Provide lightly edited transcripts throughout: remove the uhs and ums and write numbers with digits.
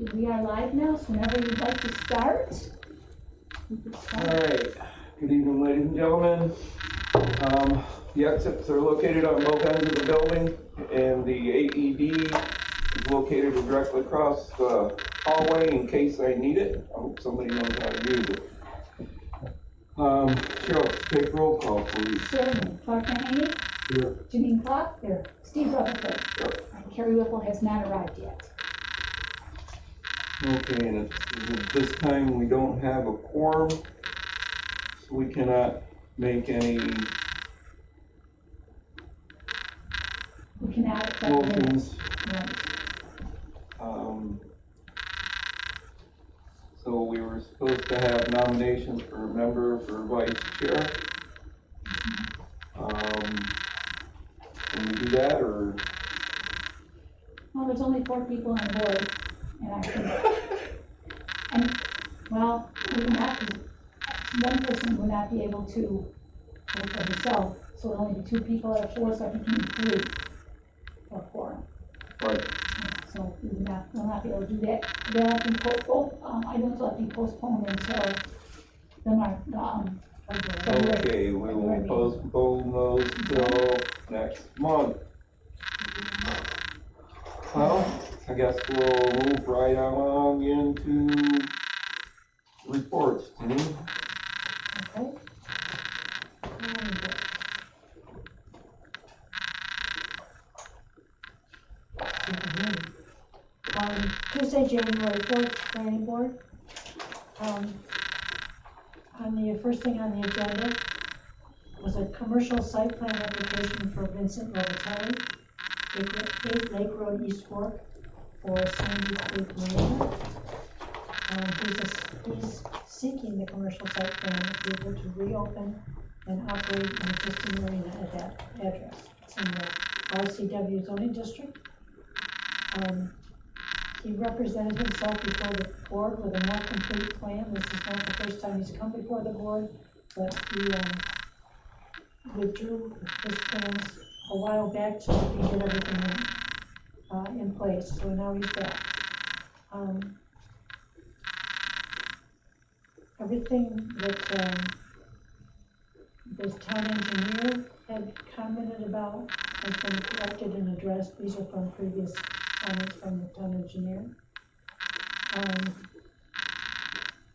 We are live now, so whenever you'd like to start, you can All start. right. Good evening, ladies and gentlemen. The exits are located on both ends of the building, and the AED is located directly across the hallway in case I need it. I hope somebody knows how to use it. Cheryl, take roll call, please. Certainly. Clark Mahaney? Here. Janine Clark? Here. Steve Rutherford? Here. And Carrie Whipple has not arrived yet. Okay, and at this time we don't have a quorum, so we cannot make any We cannot accept the minutes. motions. Right. So we were supposed to have nominations for a member for vice chair. Can we do that, or? Well, there's only 4 people on the board, and I think, well, we would not be, one person would not be able to vote for himself, so it'll only be 2 people out of 4, so I think you need 3 for quorum. Right. So we will not be able to do that. They'll have to be postponed, items will have to be postponed until February. Okay, we will postpone those till next month. Well, I guess we'll move right along into reports, Denise. Okay. Tuesday, January 4th, planning board. The first thing on the agenda was a commercial site plan application for Vincent Robitelli, 8 Lake Road, East Fork, for Sandy Creek Marina. He's seeking the commercial site plan approval to reopen and operate an existing marina at that address. It's in the RCW zoning district. He represented himself before the board with a more complete plan. This is not the first time he's come before the board, but he withdrew his plans a while back so he could get everything in place. So now he's back. Everything that the town engineer had commented about has been corrected and addressed. These are from previous comments from the town engineer.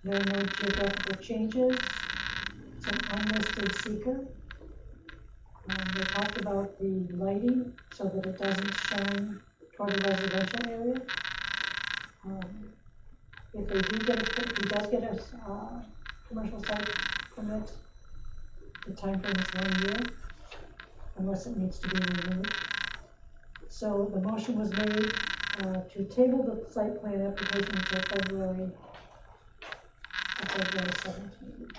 There are no geographical changes. It's an unlisted seeker. They talked about the lighting so that it doesn't shine toward the residential area. If he does get a commercial site permit, the time frame is 1 year, unless it needs to be renewed. So the motion was made to table the site plan application until February 17th.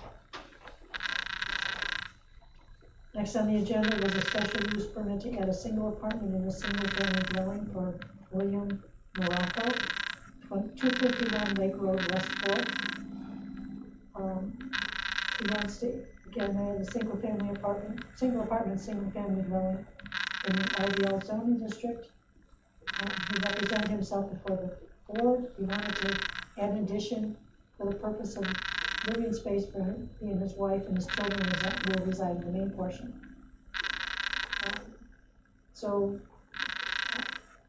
Next on the agenda was a special use permit to add a single apartment in a single family dwelling for William Morocco, 251 Lake Road, West Fork. He wants to again add a single apartment, single family dwelling in the RDL zoning district. He represented himself before the board. He wanted to add an addition for the purpose of living space for he and his wife and his children will reside in the main portion. So,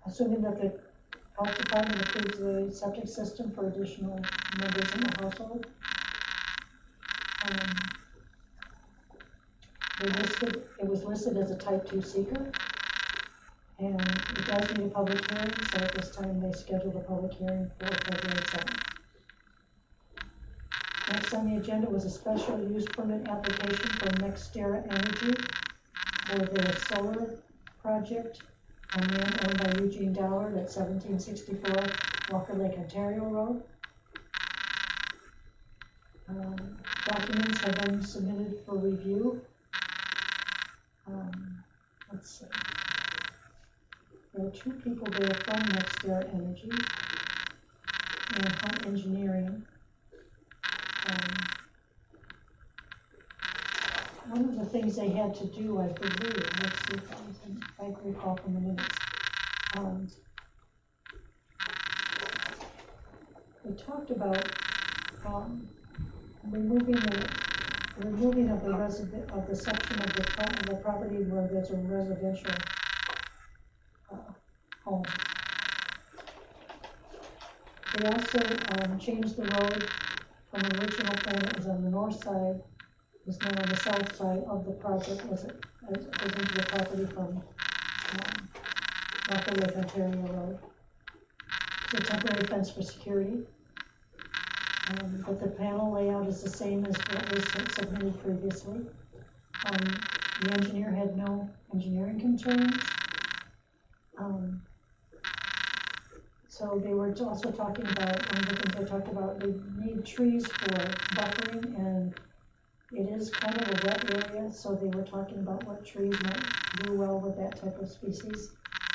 assuming that the health department approves the septic system for additional members in the household, it was listed as a type 2 seeker, and it does need a public hearing, so at this time they scheduled a public hearing for February 7th. Next on the agenda was a special use permit application for NextEra Energy for their solar project on land owned by Eugene Doward at 1764 Walker Lake, Ontario Road. Documents have been submitted for review. Let's see. There are 2 people there from NextEra Energy and Hunt Engineering. One of the things they had to do, I believe, let's see if I recall from the minutes. we talked about, removing of the of the section of the property where there's a residential, home. They also, changed the road from the original plan that was on the north side, is now on the south side of the project as it goes into the property from, off of Lake Ontario Road. It's a temporary fence for security. But the panel layout is the same as what was submitted previously. The engineer had no engineering concerns. So they were also talking about, one of the things they talked about, they need trees for buffering, and it is kind of a wet area, so they were talking about what trees might do well with that type of species,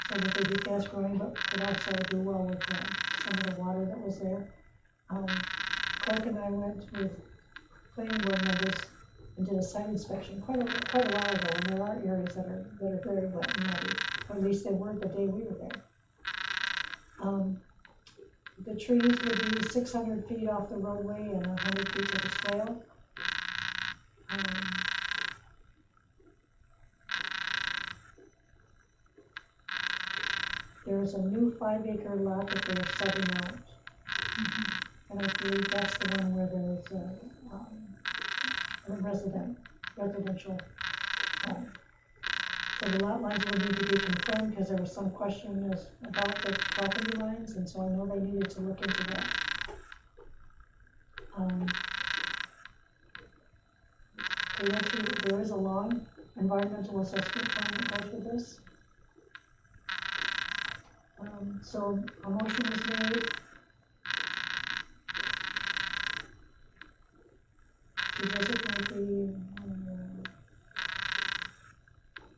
so that they'd be fast growing, but could also do well with some of the water that was there. Clark and I went with planning board members and did a site inspection quite a while ago, and there are areas that are very wet and muddy, or at least they were the day we were there. The trees would be 600 feet off the roadway and 100 feet to the trail. There's a new 5-acre lot that they're subbing out. And I believe that's the one where there's a residential home. So the lot lines will need to be confirmed because there was some question about the property lines, and so I know they needed to look into that. There is a long environmental assessment plan that goes with this. So a motion was made to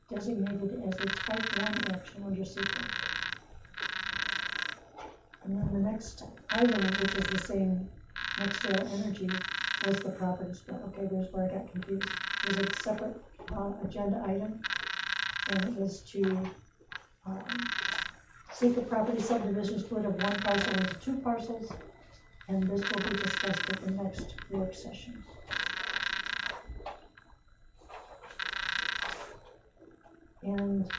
designated as a type 1 action under secret. And then the next item, which is the same next to energy, was the property split. Okay, there's where I got confused. There's a separate agenda item, and it was to seek a property subdivision split of one parcel into 2 parcels, and this will be discussed at the next work session. And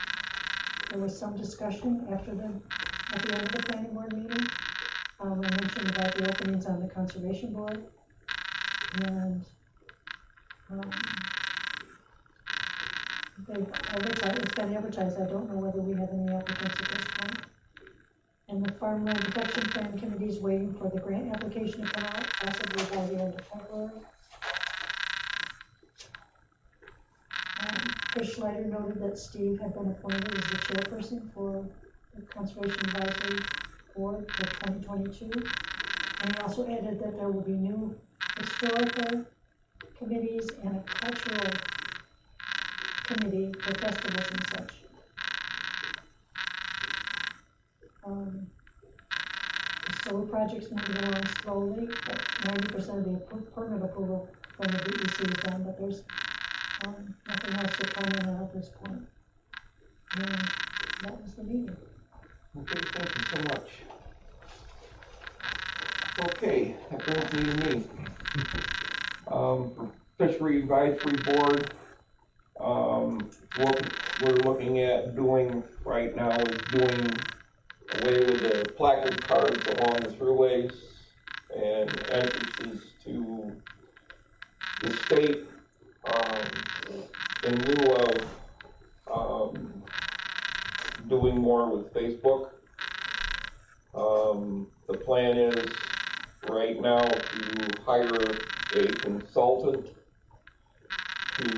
there was some discussion at the end of the planning board meeting. I mentioned about the openings on the conservation board, and it's been advertised. I don't know whether we have any applicants at this point. And the farmland protection plan committee is waiting for the grant application to come out, possibly by the end of February. Chris Schneider noted that Steve had been appointed as the chairperson for the Conservation Advisory Board for 2022. And he also added that there will be new historical committees and a cultural committee for festivals and such. The solar project's moving along slowly, but 90% of the permit approval from the DEC is done, but there's nothing else to comment on at this point. And that was the meeting. Okay, thank you so much. Okay, that brings me to me. Fishery Advisory Board, what we're looking at doing right now is doing away with the placard cards along the thruways and entrances to the state, in lieu of doing more with Facebook. The plan is right now to hire a consultant to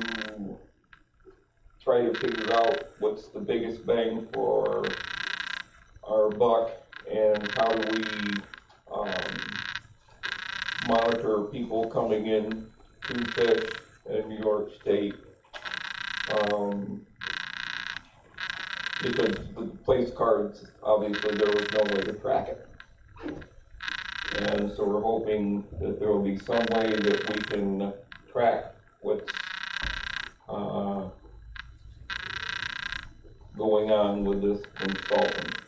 try to figure out what's the biggest bang for our buck and how do we monitor people coming in to fish in New York State, because the place cards, obviously there was no way to track it. And so we're hoping that there will be some way that we can track what's going on with this consultant.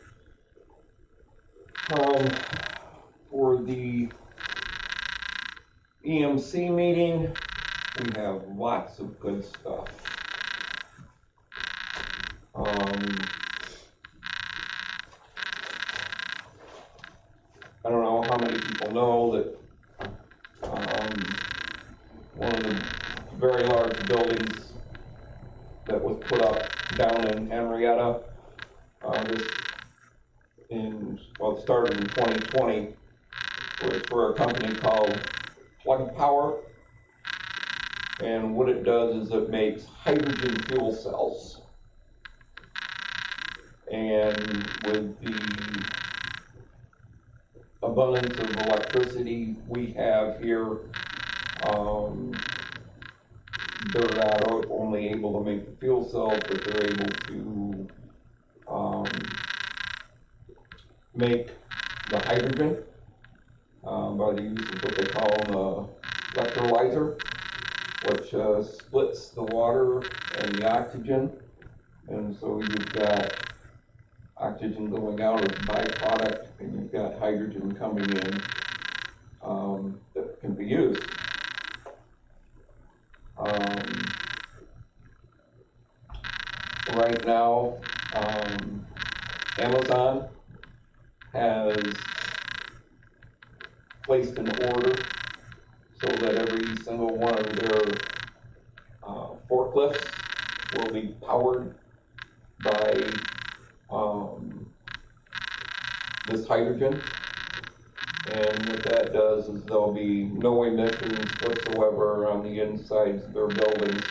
For the EMC meeting, we have lots of good stuff. I don't know how many people know that one of the very large buildings that was put up down in Henrietta, it started in 2020, was for a company called Plug Power. And what it does is it makes hydrogen fuel cells. And with the abundance of electricity we have here, they're not only able to make the fuel cells, but they're able to make the hydrogen by the use of what they call an electrolyzer, which splits the water and the oxygen. And so you've got oxygen going out as a byproduct, and you've got hydrogen coming in that can be used. Right now, Amazon has placed an order so that every single one of their forklifts will be powered by this hydrogen. And what that does is there'll be no emissions whatsoever on the insides of their buildings,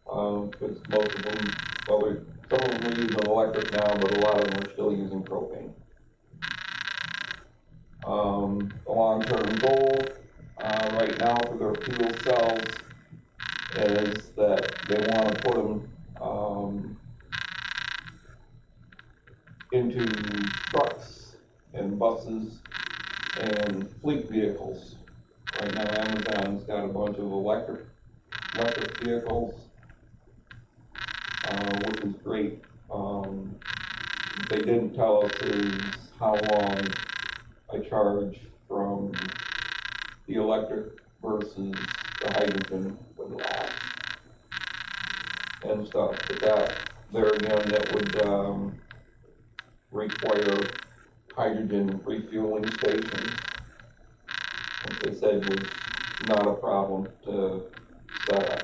because most of them, well, some of them are using electric now, but a lot of them are still using propane. The long-term goal right now for their fuel cells is that they want to put them into trucks and buses and fleet vehicles. Right now Amazon's got a bunch of electric vehicles, which is great. What they didn't tell us is how long a charge from the electric versus the hydrogen would last and stuff. But that, there again, that would require hydrogen refueling stations, which they said was not a problem to set up.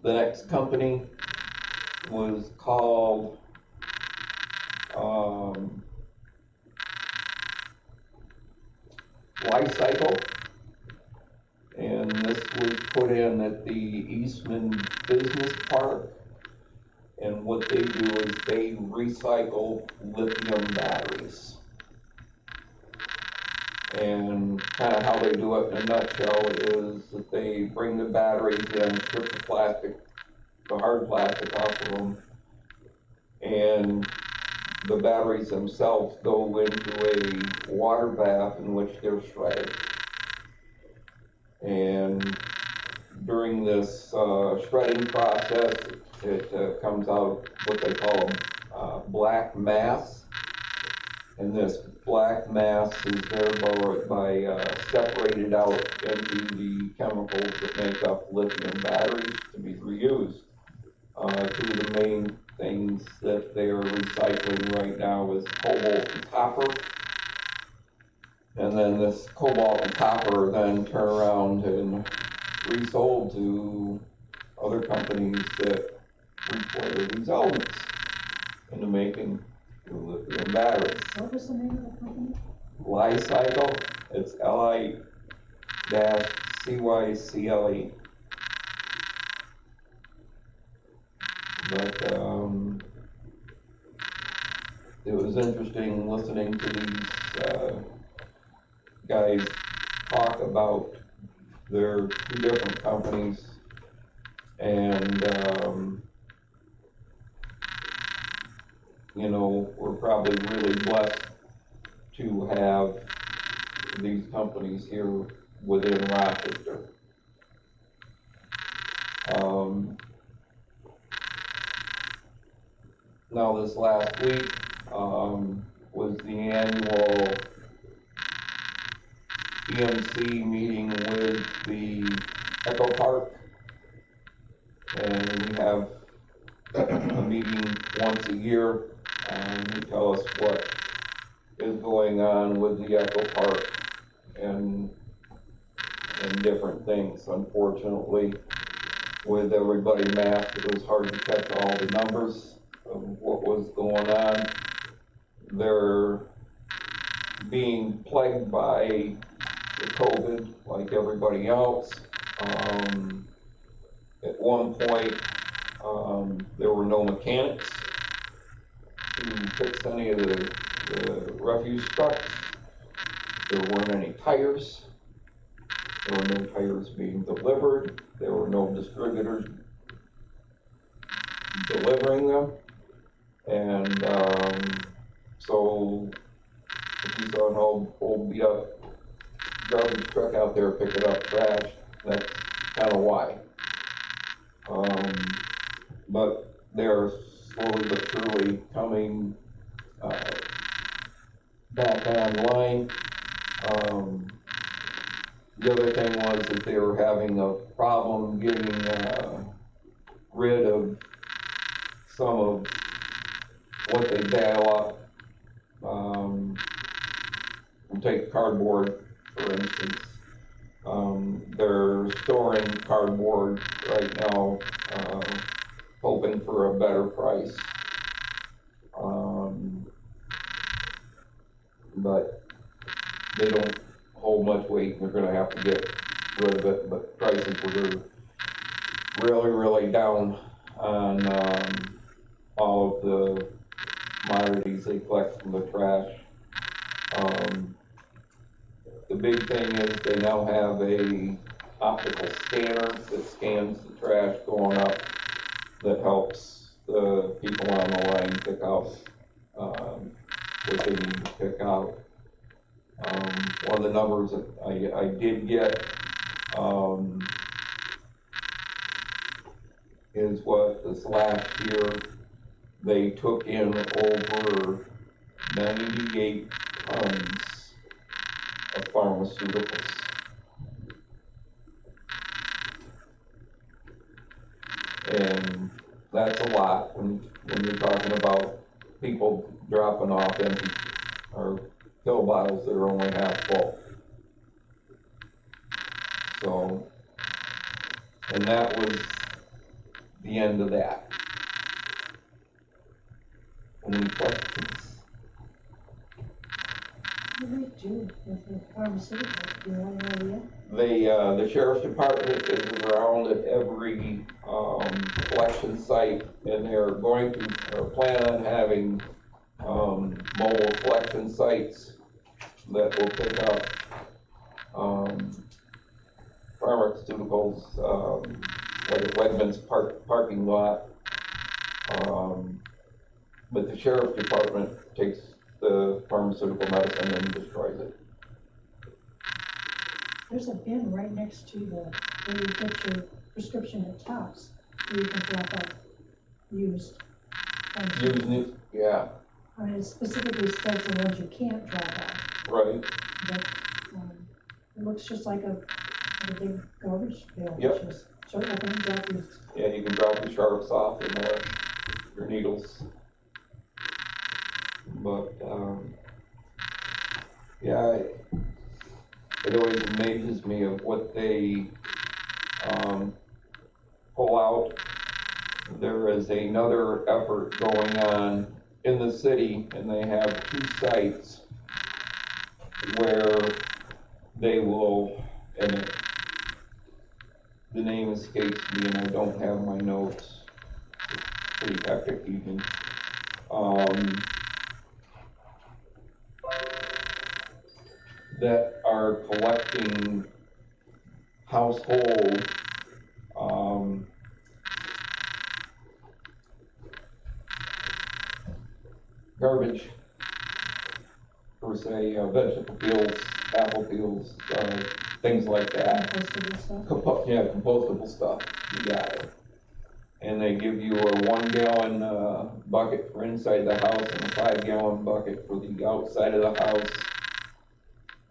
The next company was called Life Cycle, and this was put in at the Eastman Business Park. And what they do is they recycle lithium batteries. And kind of how they do it in a nutshell is that they bring the batteries in, strip the plastic, the hard plastic off of them, and the batteries themselves go into a water bath in which they're shredded. And during this shredding process, it comes out what they call black mass. And this black mass is thereby separated out into the chemicals that make up lithium batteries to be reused. Two of the main things that they are recycling right now is cobalt and copper. And then this cobalt and copper are then turn around and resold to other companies that require these elements into making the lithium batteries. What was the name of the company? Life Cycle. It's Li-CYCLE. But it was interesting listening to these guys talk about their two different companies, and you know, we're probably really blessed to have these companies here within Rochester. Now this last week was the annual EMC meeting with the Echo Park, and we have a meeting once a year to tell us what is going on with the Echo Park and different things. Unfortunately, with everybody masked, it was hard to catch all the numbers of what was going on. They're being plagued by the COVID like everybody else. At one point, there were no mechanics to fix any of the refuse trucks. There weren't any tires. There were no tires being delivered. There were no distributors delivering them. And so if you saw an old beat up garbage truck out there picking up trash, that's kind of why. But they're slowly but surely coming back online. The other thing was that they were having a problem getting rid of some of what they bale up. Take cardboard, for instance. They're storing cardboard right now, hoping for a better price. But they don't hold much weight, and they're going to have to get rid of it. But prices were really down on all of the commodities they collect from the trash. The big thing is they now have a optical scanner that scans the trash going up, that helps the people on the line pick out what they need to pick out. One of the numbers that I did get is what this last year they took in over 98 tons of pharmaceuticals. And that's a lot when you're talking about people dropping off empty or pill bottles that are only half full. So, and that was the end of that. Any questions? What do they do with the pharmaceuticals? Do you have any idea? The sheriff's department is around at every collection site, and they're going to plan on having mobile collection sites that will pick up pharmaceuticals, like at Wegmans parking lot. But the sheriff's department takes the pharmaceutical medicine and destroys it. There's a bin right next to where you get your prescription at Tops, where you can drop off used. Using it, yeah. I mean, it specifically says the ones you can't drop off. Right. But it looks just like a big garbage pail. Yep. Just sort of open and drop your. Yeah, you can drop your sharps off and your needles. But yeah, it always amazes me of what they pull out. There is another effort going on in the city, and they have 2 sites where they will, and the name escapes me and I don't have my notes. It's pretty hectic evening. That are collecting household garbage, per se, vegetable peels, apple peels, things like that. Compostable stuff. Compostable stuff, you got it. And they give you a 1-gallon bucket for inside the house and a 5-gallon bucket for the outside of the house.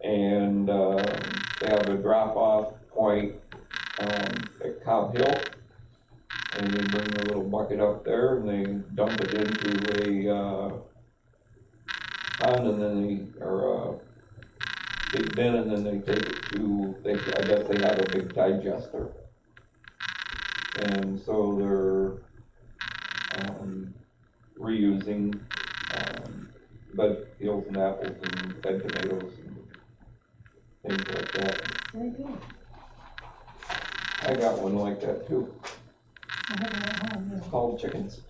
and they have a drop-off point at Cobb Hill, and they bring their little bucket up there and they dump it into a pond, and then or a big bin, and then they take it to, I guess they have a big digester, and so they're reusing peels and apples and red tomatoes and things like that. Very good. I got one like that too. I have it at home, yeah. It's called chickens.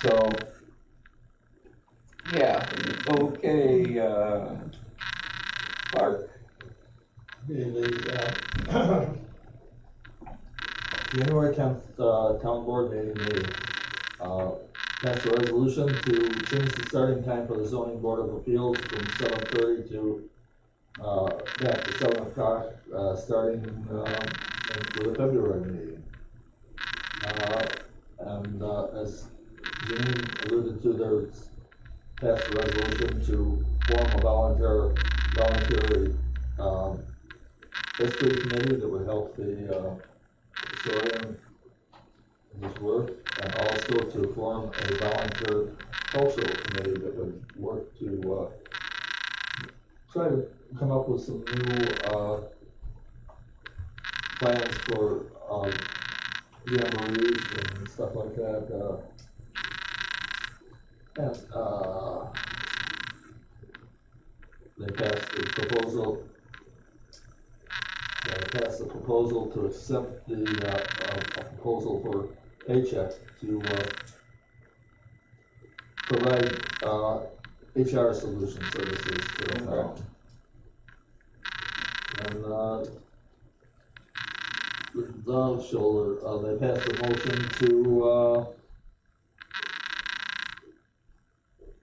So, yeah, okay, Clark. The January 10th town board meeting, they passed a resolution to change the starting time for the zoning board of appeals from 7:30 to back to 7 o'clock, starting for the February meeting. And as Janine alluded to, there's passed a resolution to form a voluntary history committee that would help the historian in his work, and also to form a volunteer cultural committee that would work to try to come up with some new plans for jamborees and stuff like that. And they passed the proposal. They passed a proposal to accept the a proposal for paycheck to provide HR solution services to the town. And the shoulder, they passed a motion to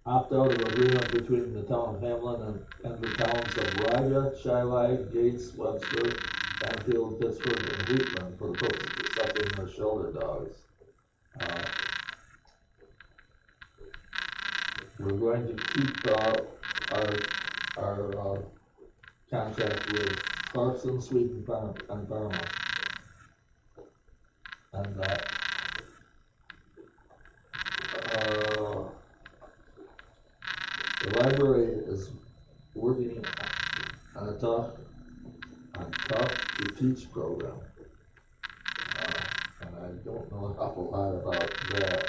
opt out of agreement between the town of Hamlin and the towns of Raja, Shilag, Gates, Webster, Banfield, Pittsburgh, and Wheatland for the purpose of accepting their shelter dogs. We're going to keep our contract with Clarkson, Sweden, and Burma. And the library is working on a tough to teach program. And I don't know an awful lot about that.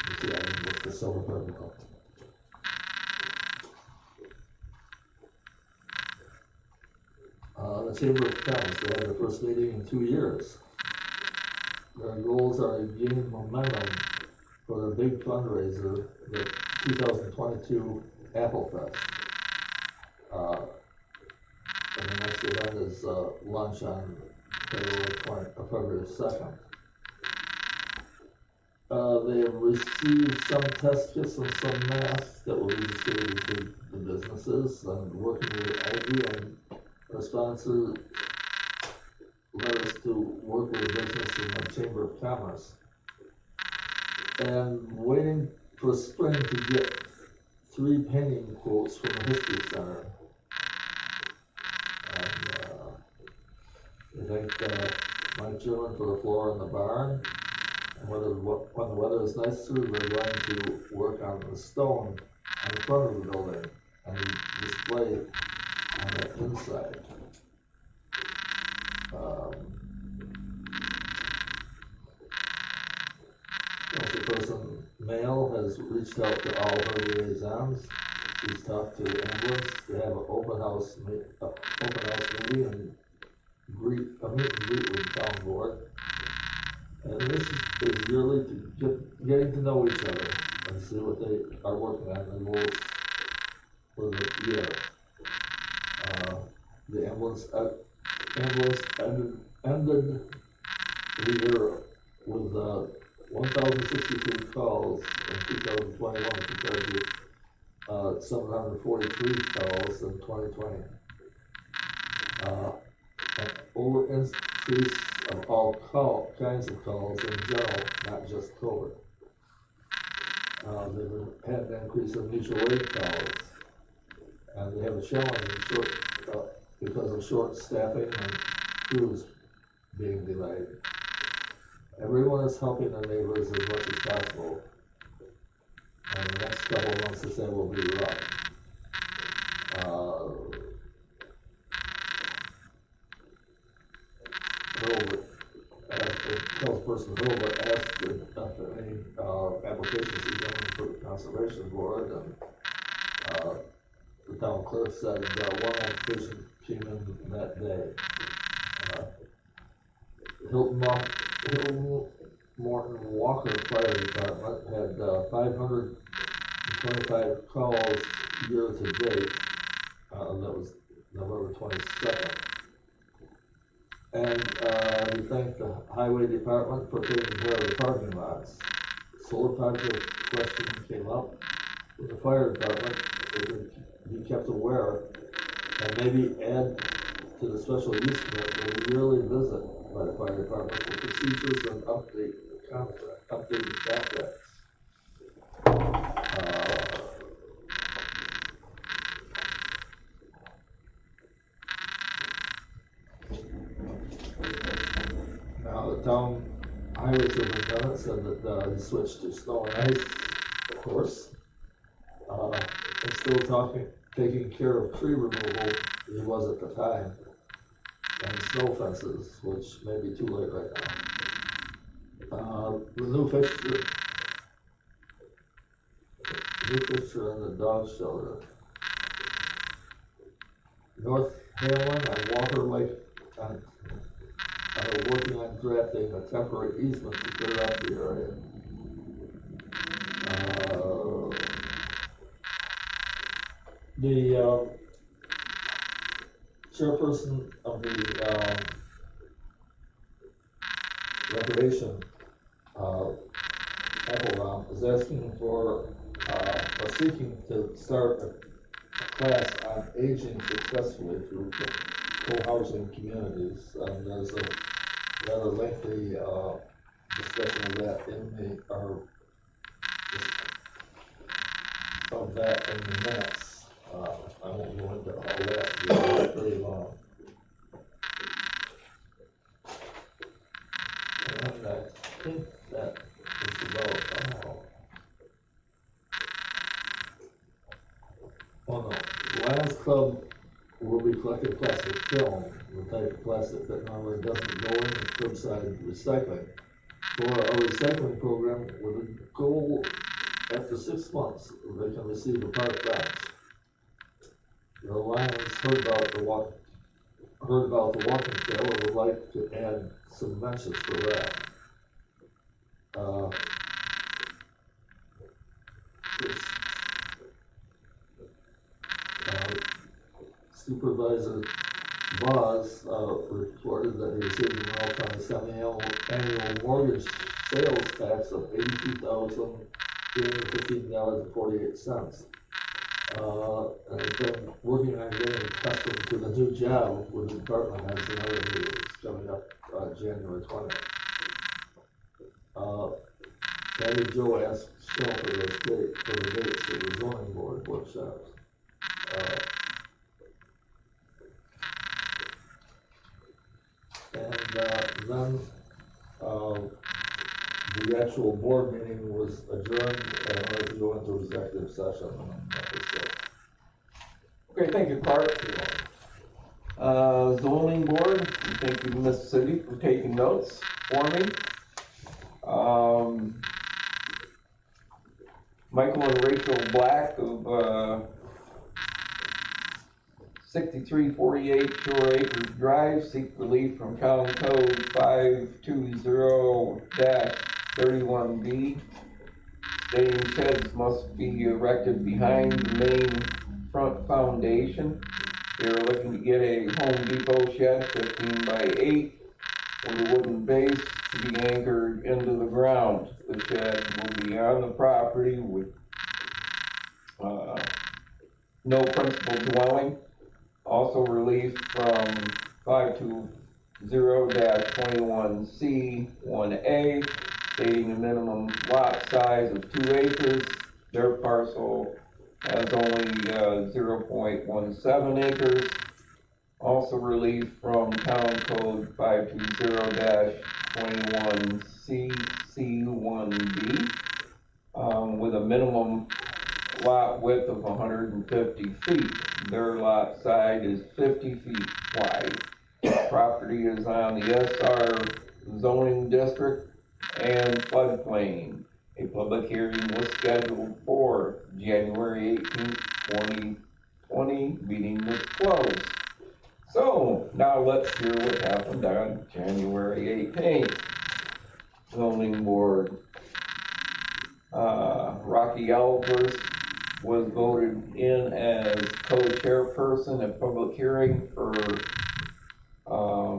Let's see, I didn't look the silver protocol. The Chamber of Commerce, they had their first meeting in 2 years. Their goals are to gain momentum for their big fundraiser, the 2022 Apple Fest. And the next event is lunch on February 2nd. They have received some test kits and some masks that will be distributed to the businesses, and working with Aggie and our sponsor led us to work with a business in the Chamber of Commerce. And waiting for spring to get 3 painting quotes from the History Center. And they thank Mike German for the floor in the barn. And when the weather is nicer, they're going to work on the stone on the front of the building and display on the inside. Councilperson Mail has reached out to all her liaisons. She's talked to ambulance to have an open house meeting and meet and greet with the town board. And this is yearly to getting to know each other and see what they are working on and goals for the year. The ambulance ended the year with 1,063 calls in 2021 compared to 743 calls in 2020. over increase of all kinds of calls in general, not just COVID. They've had an increase in mutual aid calls, and they have a challenge because of short staffing and crews being delayed. Everyone is helping their neighbors as much as possible, and the next couple of months, they say, will be rough. Councilperson Hilbert asked if any applications he came in for the conservation board, and the town clerk said one application came in that day. Hilton Morton Walker Fire Department had 525 calls year to date. That was November 22nd. And we thank the highway department for taking care of the parking lots. Solar project question came up with the fire department. They could be kept aware and maybe add to the special use permit with a yearly visit by the fire department for procedures and updated contracts. Now the town highway superintendent said that he switched to snow and ice, of course. And still taking care of tree removal, he was at the time, and snow fences, which may be too late right now. The new fixture in the dog shelter. North Hamlin and Walker Lake are working on drafting a temporary easement to clear up the area. The chairperson of the recreation Apple is asking for or seeking to start a class on aging successfully through co-housing communities. There's a rather lengthy discussion of that in the minutes. I won't go into all that because it's pretty long. And I think that is about all. Oh no, the Lions Club will be collecting plastic film, the type of plastic that normally doesn't go in curbside recycling, for a recycling program with a goal after 6 months they can receive a park bench. The Lions heard about the walking trail and would like to add some benches for that. Supervisor Voss reported that he received an County semi-annual mortgage sales tax of $82,315.48. And has been working on getting accustomed to the new job with the department has another meeting coming up January 20th. Patty Joe asked Sean for the dates for the zoning board workshops. Then the actual board meeting was adjourned, and I wanted to go into executive session. Okay, thank you, Clark. Zoning board, thank you, Miss City, for taking notes for me. Michael and Rachel Black of 6348 Shore Acres Drive seek relief from County Code 520-31B, stating sheds must be erected behind the main front foundation. They are looking to get a Home Depot shed 15 by 8 with a wooden base to be anchored into the ground. The shed will be on the property with no principal dwelling. Also relief from 0-21C1A, stating a minimum lot size of 2 acres. Their parcel has only 0.17 acres. Also relief from Town Code 520-21CC1B, with a minimum lot width of 150 feet. Their lot side is 50 feet wide. Property is on the SR zoning district and floodplain. A public hearing was scheduled for January 18th, 2020. Meeting was closed. So now let's hear what happened on January 18th. Zoning board. Rocky Albers was voted in as co-chairperson at public hearing for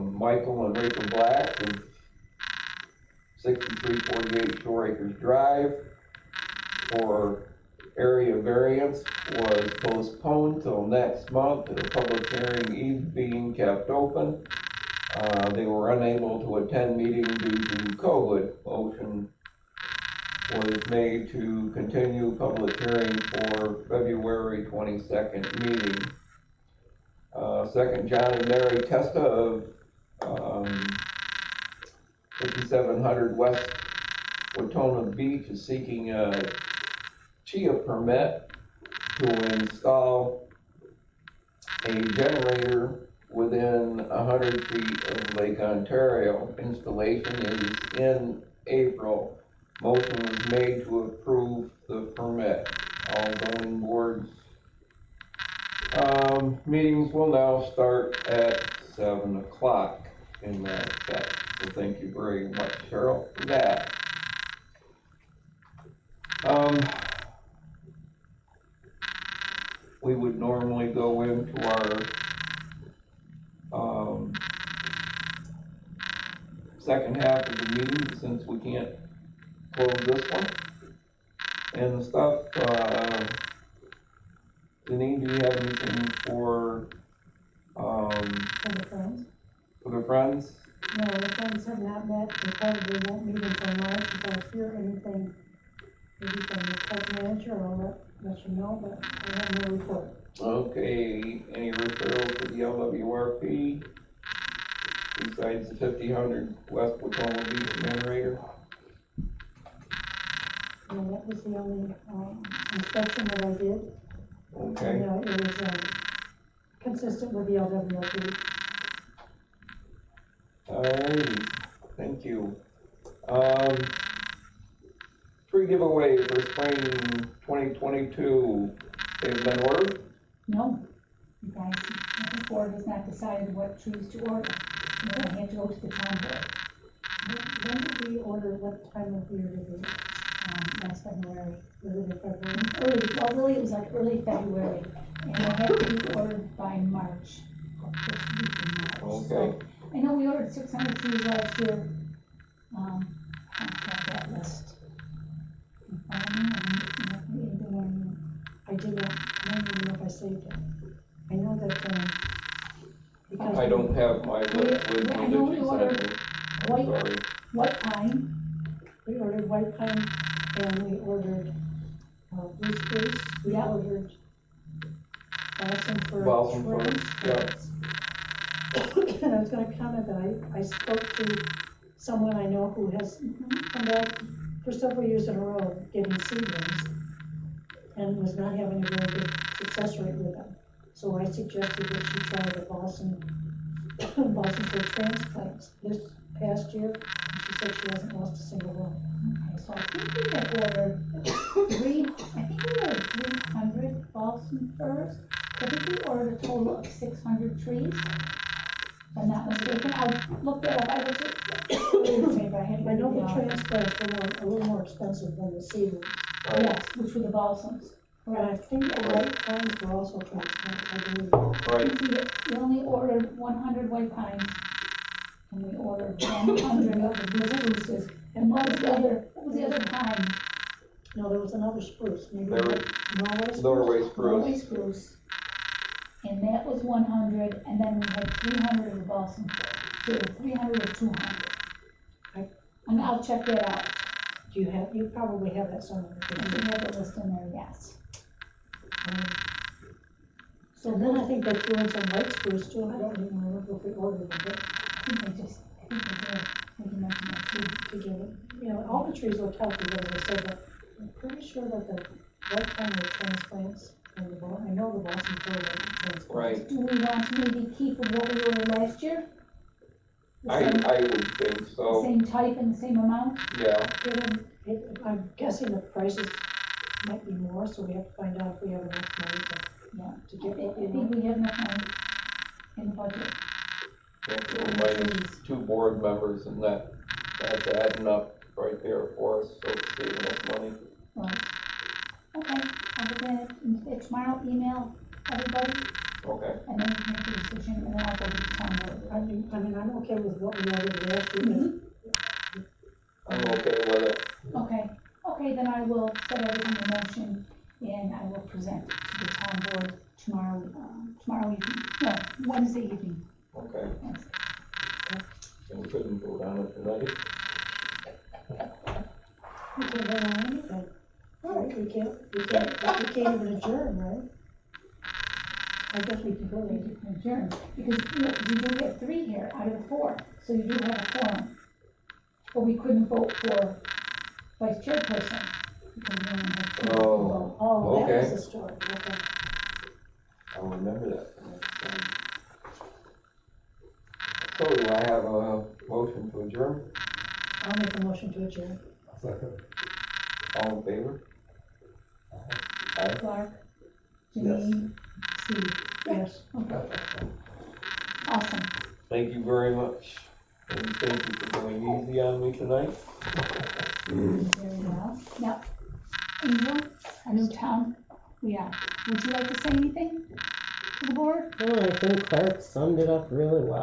Michael and Rachel Black of 6348 Shore Acres Drive. For area variance was postponed till next month. The public hearing is being kept open. They were unable to attend meeting due to COVID. Motion was made to continue public hearing for February 22nd meeting. Second, John and Mary Testa of 5700 West Watona Beach is seeking a CHIA permit to install a generator within 100 feet of Lake Ontario. Installation is in April. Motion was made to approve the permit. All zoning boards meetings will now start at 7 o'clock in that set. So thank you very much, Cheryl, for that. We would normally go into our second half of the meeting since we can't close this one. And the stuff, Denise, do you have anything for the friends? For the friends? No, the friends have not met. They probably won't meet until March. If I hear anything, maybe from the park manager, I'll let you know, but I have no report. Okay, any referrals to the LWRP besides the 5000 West Watoma Beach generator? No, that was the only inspection that I did. Okay. And, it was consistent with the LWRP. Alrighty, thank you. Tree giveaway for spring 2022, they've been ordered? No, you guys, the board has not decided what trees to order. You know, I had to go to the town board. When did we order, what time of year did we? Last February. Was it in February? Early, well, really, it was like early February, and it had to be ordered by March. First week in March. Okay. So, I know we ordered 600 trees last year. I have that list in front of me, I did not, I don't even know if I saved it. I know that, because. I don't have my list with me I that know we you sent ordered me. I'm white- sorry. white pine, We ordered white pine, and we ordered, blue spruce, we Yeah. ordered Balsam fir, trees. yeah. And I was gonna comment that I spoke to someone I know who has come back for several years in a row getting seedlings and was not having a very good success rate with them. So I suggested that she try the balsam fir transplants this past year, and she said she hasn't lost a single one. okay, so I think we had ordered 300 balsam firs. I think we ordered a total of 600 trees. If I'm not mistaken, I looked that up, I looked at, I had to I know read the it off. transplants were a little more expensive than the seedlings. Right. Yes, which were the balsams. And I think the white pines were also transplanted, I believe. Right. We only ordered 100 white pines, and we ordered 100 of the blue spruces. And what was the other pine? No, there was another spruce, maybe There- Norway spruce. Norway Norway spruce. spruce. And that was 100, and then we had 300 of the balsam fir. to 300 or 200. I- And I'll check that out. You probably have that somewhere. I think I have the list in there, yes. So then I think they threw in some light screws too, I don't even remember if we ordered them, but I think they did. I think you mentioned that too. to give it, you know, all the trees look healthy, as I said, but I'm pretty sure that the right kind of transplants and I know the Boston Fir were transplants. Right. Do we want to maybe keep with what we ordered last year? The I same- would think The so, same type and the same amount? yeah. I'm guessing the prices might be more, so we have to find out if we have enough money Yeah. to I get what we think want. we have enough money in the budget. Minus 2 board members and that's adding up right there for us, so it's saving us money. Right. Okay, I'll put that in tomorrow, email everybody, Okay, and then we can make a decision, and then I'll go to the town board. I mean, I'm okay with what we ordered last year, Mhm. I'm okay with it. Okay, then I will set everything in motion, and I will present to the town board tomorrow evening, no, Wednesday evening. Okay, Wednesday. and we couldn't vote on it tonight. we can't vote on anything. Right, we can't even adjourn, right? I guess we can go We there. can adjourn, because you do have 3 here out of the 4, so you do have a quorum. But we couldn't vote for vice chairperson, because we only had 2 to Oh. vote. Oh, that Okay. was the story, okay. I'll remember that for next time. So do I have a motion to adjourn? I'll make a motion to adjourn. Second. All in favor? Aye. Clark, Janine, Steve. Yes. Awesome. Thank you very much, and thank you for going easy on me tonight. Very well. Now, Angel, a new town, we are. Would you like to say anything to the board? Well, I think Clark summed it up really well.